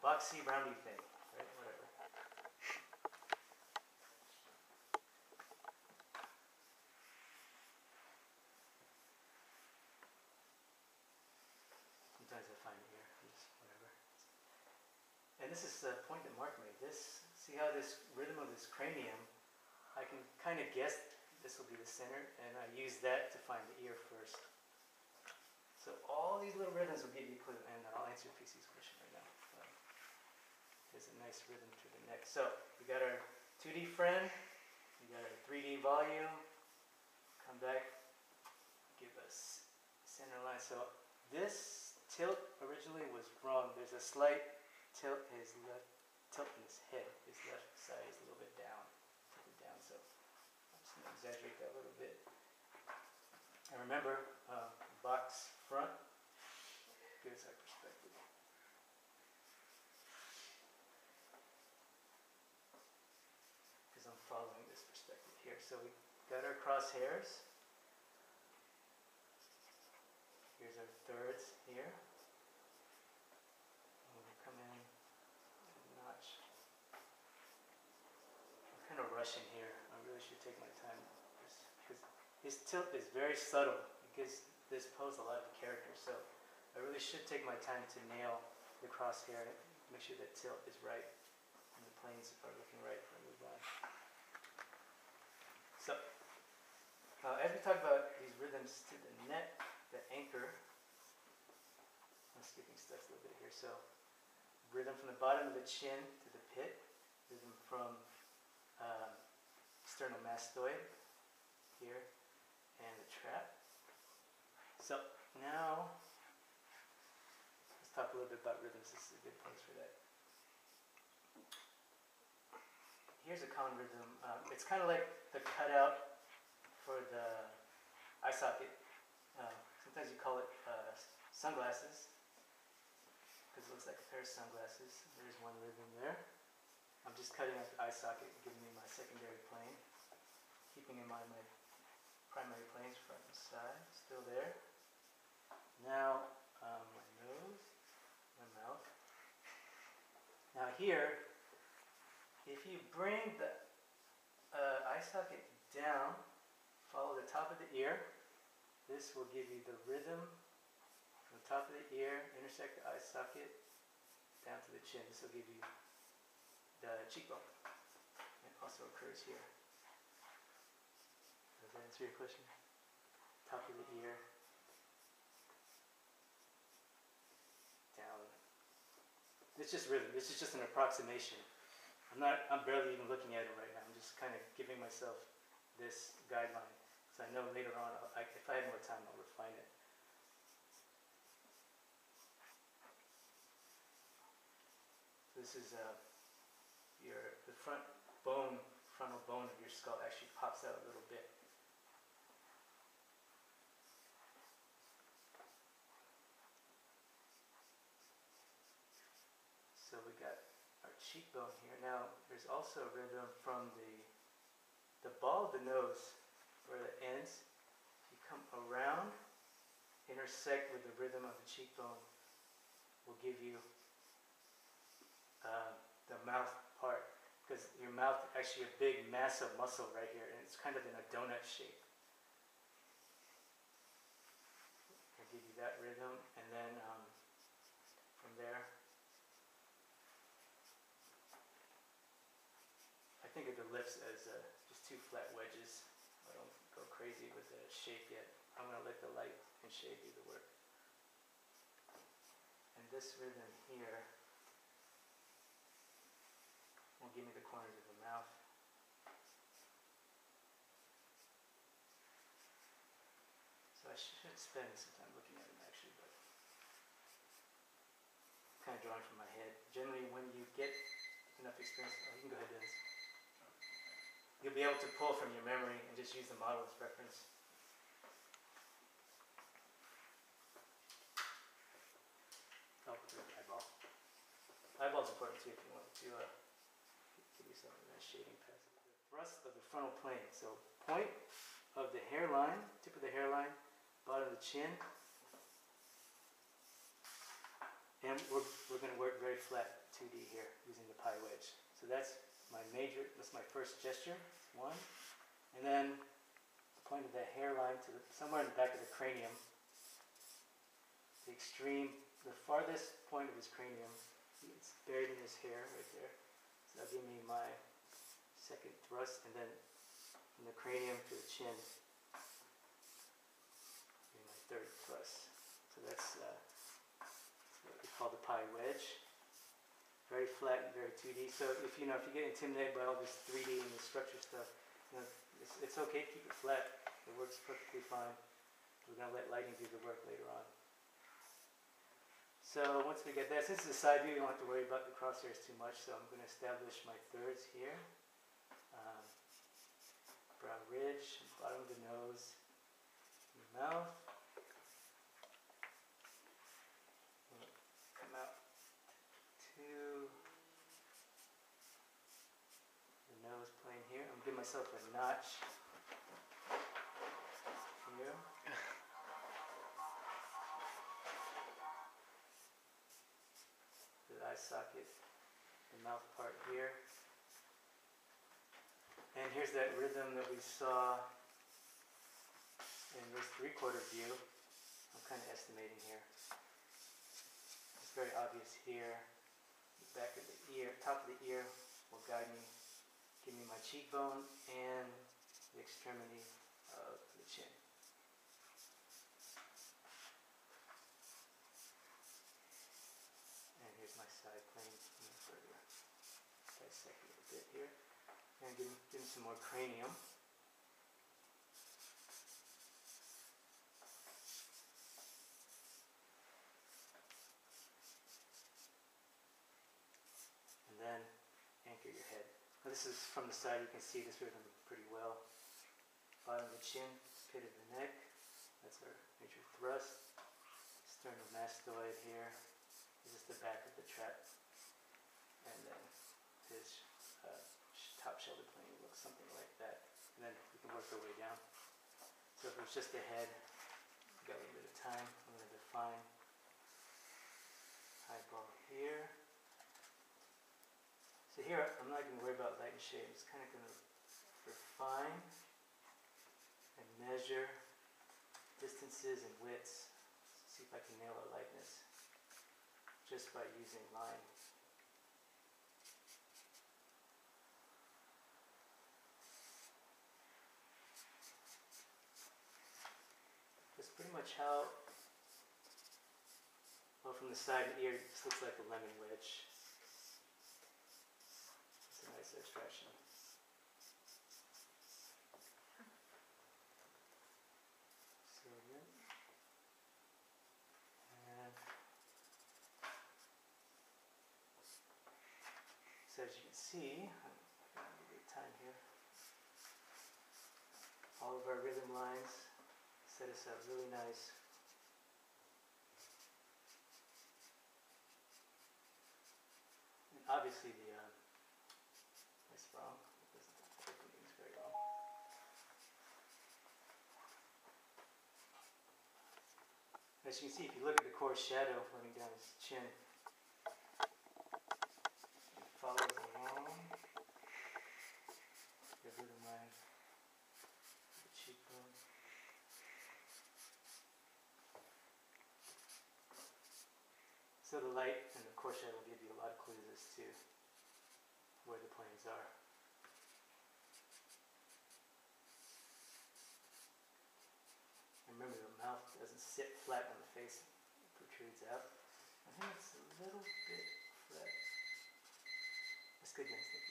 boxy roundy thing, right? Whatever. Sometimes I find it here, just whatever. And this is the point that Mark made. This, see how this rhythm of this cranium, I can kind of guess this will be the center, and I use that to find the ear first. So all these little rhythms will give you a clue, and I'll answer PC's question right now. There's a nice rhythm to the neck. So we got our 2D friend, we got our 3D volume. Come back, give us center line. So this tilt originally was wrong. There's a slight tilt. His left tilt in his head. His left side is a little bit down, tilted down. So I'm just going to exaggerate that a little bit. And remember, box front gives our perspective. Because I'm following this perspective here. So we got our crosshairs. Here's our thirds here. And we'll come in a notch. I'm kind of rushing here. I really should take my time. Because his tilt is very subtle. It gives this pose a lot of character. So I really should take my time to nail the crosshair and make sure that tilt is right. And the planes are looking right for a move on. So, as we talk about these rhythms to the neck, the anchor, I'm skipping steps a little bit here. So, rhythm from the bottom of the chin to the pit, rhythm from sternocleidomastoid here, and the trap. So, now, let's talk a little bit about rhythms. This is a good place for that. Here's a common rhythm. It's kind of like the cutout for the eye socket. Sometimes you call it sunglasses, because it looks like a pair of sunglasses. There's one rhythm there. I'm just cutting out the eye socket and giving me my secondary plane, keeping in mind my primary planes front and side, still there. Now my nose, my mouth. Now here, if you bring the eye socket down, follow the top of the ear, this will give you the rhythm from the top of the ear, intersect the eye socket, down to the chin. This will give you the cheekbone. It also occurs here. Does that answer your question? Top of the ear, down. It's just rhythm. This is just an approximation. I'm barely even looking at it right now. I'm just kind of giving myself this guideline. So I know later on, if I had more time, I'll refine it. So this is the frontal bone of your skull actually pops out a little bit. So we got our cheekbone here. Now, there's also a rhythm from the ball of the nose, where it ends. You come around, intersect with the rhythm of the cheekbone, will give you the mouth part, because your mouth is actually a big mass of muscle right here, and it's kind of in a donut shape. I'll give you that rhythm, and then from there, I think of the lips as just two flat wedges. I don't go crazy with the shape yet. I'm going to let the light and shade do the work. And this rhythm here will give me the corners of the mouth. So I should spend some time looking at them actually, but kind of drawing from my head. Generally, when you get enough experience, you can go ahead, Dennis. You'll be able to pull from your memory and just use the model as reference. Oh, eyeball. Eyeball's important too if you want to give yourself a nice shading pass. The thrust of the frontal plane. So point of the hairline, tip of the hairline, bottom of the chin, And we're going to work very flat 2D here using the pie wedge. So that's my first gesture, one. And then the point of that hairline to somewhere in the back of the cranium, the farthest point of his cranium, it's buried in his hair right there. So that'll give me my second thrust, and then from the cranium to the chin, my third thrust. So that's what we call the pie wedge. Very flat and very 2D. So if you get intimidated by all this 3D and the structure stuff, it's okay to keep it flat. It works perfectly fine. We're going to let lighting do the work later on. So once we get that, since it's a side view, you don't have to worry about the crosshairs too much. So I'm going to establish my thirds here. Brow ridge, bottom of the nose, the mouth. Come out to the nose plane here. I'm going to give myself a notch here. The eye socket, the mouth part here. And here's that rhythm that we saw in this 3/4 view. I'm kind of estimating here. It's very obvious here. The back of the ear, top of the ear will guide me, give me my cheekbone and the extremity of the chin. And here's my side plane. I'm going to further dissect it a bit here. And give him some more cranium. And then anchor your head. Now this is from the side, you can see this rhythm pretty well. Bottom of the chin, pit of the neck. That's our major thrust. Sternomastoid here. This is the back of the trap. And then his top shoulder plane looks something like that. And then we can work our way down. So if it was just the head, we've got a little bit of time. I'm going to define eyeball here. So here, I'm not going to worry about light and shade. I'm just kind of going to refine and measure distances and widths. See if I can nail a lightness just by using line. That's pretty much how, well, from the side of the ear, this looks like a lemon wedge. It's a nice abstraction. So good. And so as you can see, I'm going to have a bit of time here. All of our rhythm lines set us up really nice. And obviously that's wrong. It doesn't take things very well. As you can see, if you look at the coarse shadow running down his chin, it follows along the rhythm line, the cheekbone. So the light and the coarse shadow will give you a lot of clues as to where the planes are. And remember, the mouth doesn't sit flat on the face, it protrudes out. I think it's a little bit flat. That's good, guys. Thank you.